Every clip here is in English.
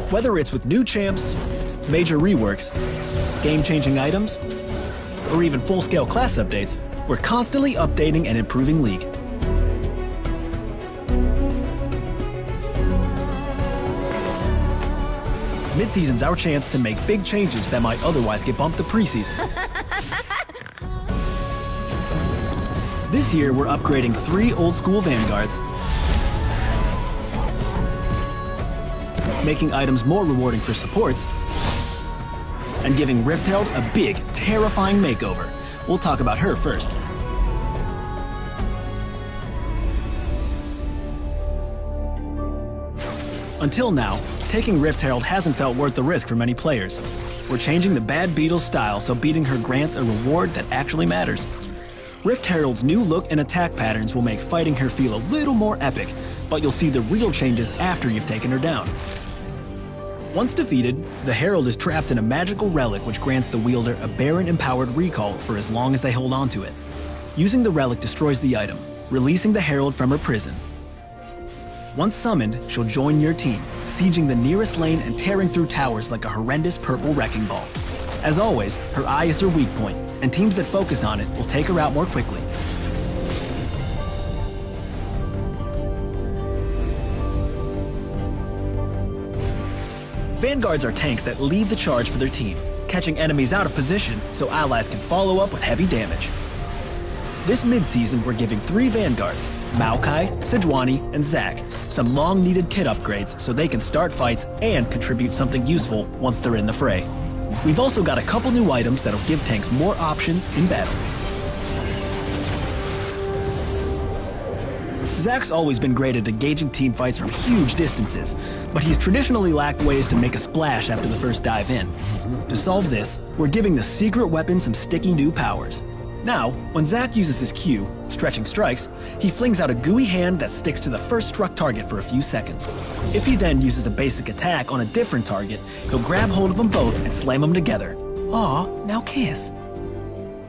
Whether it's with new champs, major reworks, game-changing items, or even full-scale class updates, we're constantly updating and improving League. Midseason's our chance to make big changes that might otherwise get bumped to preseason. This year, we're upgrading 3 old-school Vanguards, making items more rewarding for supports, and giving Rift Herald a big, terrifying makeover. We'll talk about her first. Until now, taking Rift Herald hasn't felt worth the risk for many players. We're changing the Bad Beetle's style so beating her grants a reward that actually matters. Rift Herald's new look and attack patterns will make fighting her feel a little more epic, but you'll see the real changes after you've taken her down. Once defeated, the Herald is trapped in a magical relic which grants the wielder a Baron-empowered recall for as long as they hold on to it. Using the relic destroys the item, releasing the Herald from her prison. Once summoned, she'll join your team, sieging the nearest lane and tearing through towers like a horrendous purple wrecking ball. As always, her eye is her weak point, and teams that focus on it will take her out more quickly. Vanguards are tanks that lead the charge for their team, catching enemies out of position so allies can follow up with heavy damage. This mid-season, we're giving 3 Vanguards, Maokai, Sejuani, and Zac, some long-needed kit upgrades so they can start fights and contribute something useful once they're in the fray. We've also got a couple new items that'll give tanks more options in battle. Zac's always been great at engaging team fights from huge distances, but he's traditionally lacked ways to make a splash after the first dive in. To solve this, we're giving the secret weapon some sticky new powers. Now, when Zac uses his Q, Stretching Strikes, he flings out a gooey hand that sticks to the first struck target for a few seconds. If he then uses a basic attack on a different target, he'll grab hold of them both and slam them together. Aw, now kiss.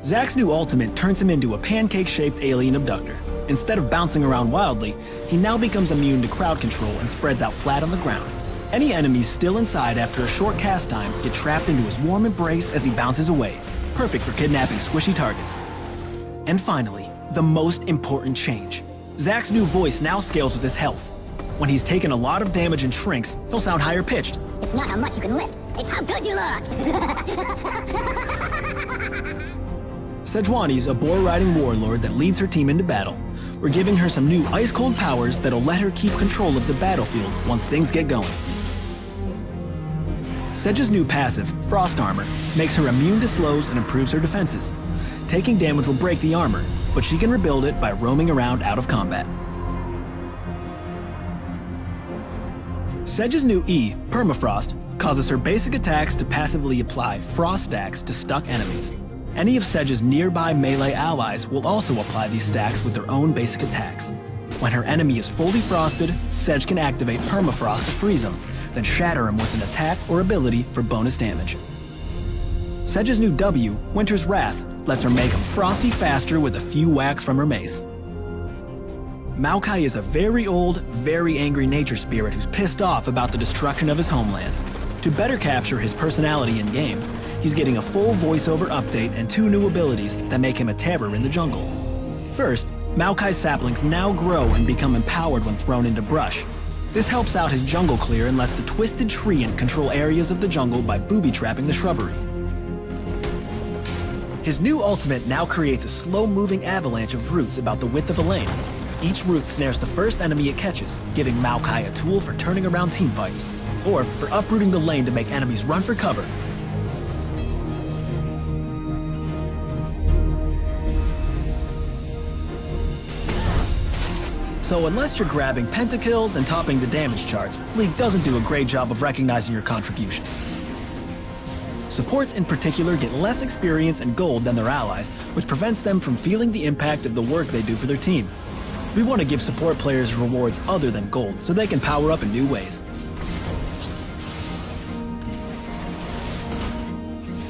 Zac's new ultimate turns him into a pancake-shaped alien abductor. Instead of bouncing around wildly, he now becomes immune to crowd control and spreads out flat on the ground. Any enemies still inside after a short cast time get trapped into his warm embrace as he bounces away. Perfect for kidnapping squishy targets. And finally, the most important change. Zac's new voice now scales with his health. When he's taken a lot of damage and shrinks, he'll sound higher pitched. It's not how much you can lift, it's how good you look! Sejuani's a boar-riding warlord that leads her team into battle. We're giving her some new ice-cold powers that'll let her keep control of the battlefield once things get going. Sedge's new passive, Frost Armor, makes her immune to slows and improves her defenses. Taking damage will break the armor, but she can rebuild it by roaming around out of combat. Sedge's new E, Permafrost, causes her basic attacks to passively apply frost stacks to stuck enemies. Any of Sedge's nearby melee allies will also apply these stacks with their own basic attacks. When her enemy is fully frosted, Sedge can activate Permafrost to freeze him, then shatter him with an attack or ability for bonus damage. Sedge's new W, Winter's Wrath, lets her make him frosty faster with a few whacks from her mace. Maokai is a very old, very angry nature spirit who's pissed off about the destruction of his homeland. To better capture his personality in-game, he's getting a full voiceover update and 2 new abilities that make him a terror in the jungle. First, Maokai's saplings now grow and become empowered when thrown into brush. This helps out his jungle clear and lets the twisted treant control areas of the jungle by booby-trapping the shrubbery. His new ultimate now creates a slow-moving avalanche of roots about the width of a lane. Each root snares the first enemy it catches, giving Maokai a tool for turning around teamfights, or for uprooting the lane to make enemies run for cover. So unless you're grabbing pentakills and topping the damage charts, League doesn't do a great job of recognizing your contributions. Supports in particular get less experience and gold than their allies, which prevents them from feeling the impact of the work they do for their team. We want to give support players rewards other than gold, so they can power up in new ways.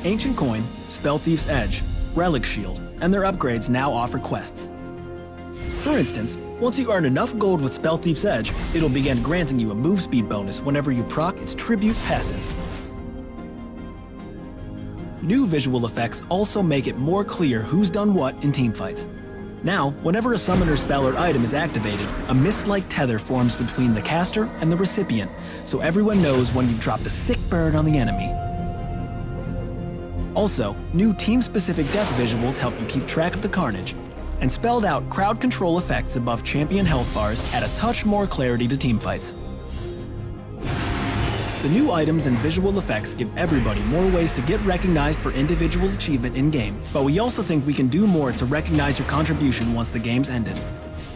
Ancient Coin, Spell Thief's Edge, Relic Shield, and their upgrades now offer quests. For instance, Once you earn enough gold with Spell Thief's Edge, it'll begin granting you a move speed bonus whenever you proc its tribute passive. New visual effects also make it more clear who's done what in teamfights. Now, whenever a summoner spell or item is activated, a mist-like tether forms between the caster and the recipient, so everyone knows when you've dropped a sick burn on the enemy. Also, new team-specific death visuals help you keep track of the carnage, and spelled out crowd control effects above champion health bars add a touch more clarity to teamfights. The new items and visual effects give everybody more ways to get recognized for individual achievement in-game, but we also think we can do more to recognize your contribution once the game's ended.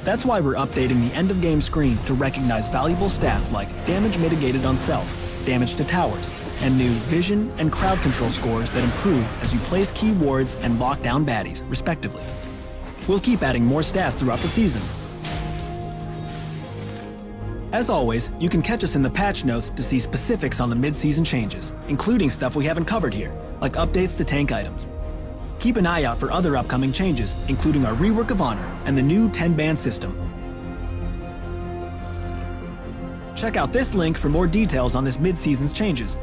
That's why we're updating the end-of-game screen to recognize valuable stats like damage mitigated on self, damage to towers, and new vision and crowd control scores that improve as you place key wards and lock down baddies, respectively. We'll keep adding more stats throughout the season. As always, you can catch us in the patch notes to see specifics on the mid-season changes, including stuff we haven't covered here, like updates to tank items. Keep an eye out for other upcoming changes, including our rework of Honor and the new 10-ban system. Check out this link for more details on this mid-season's changes.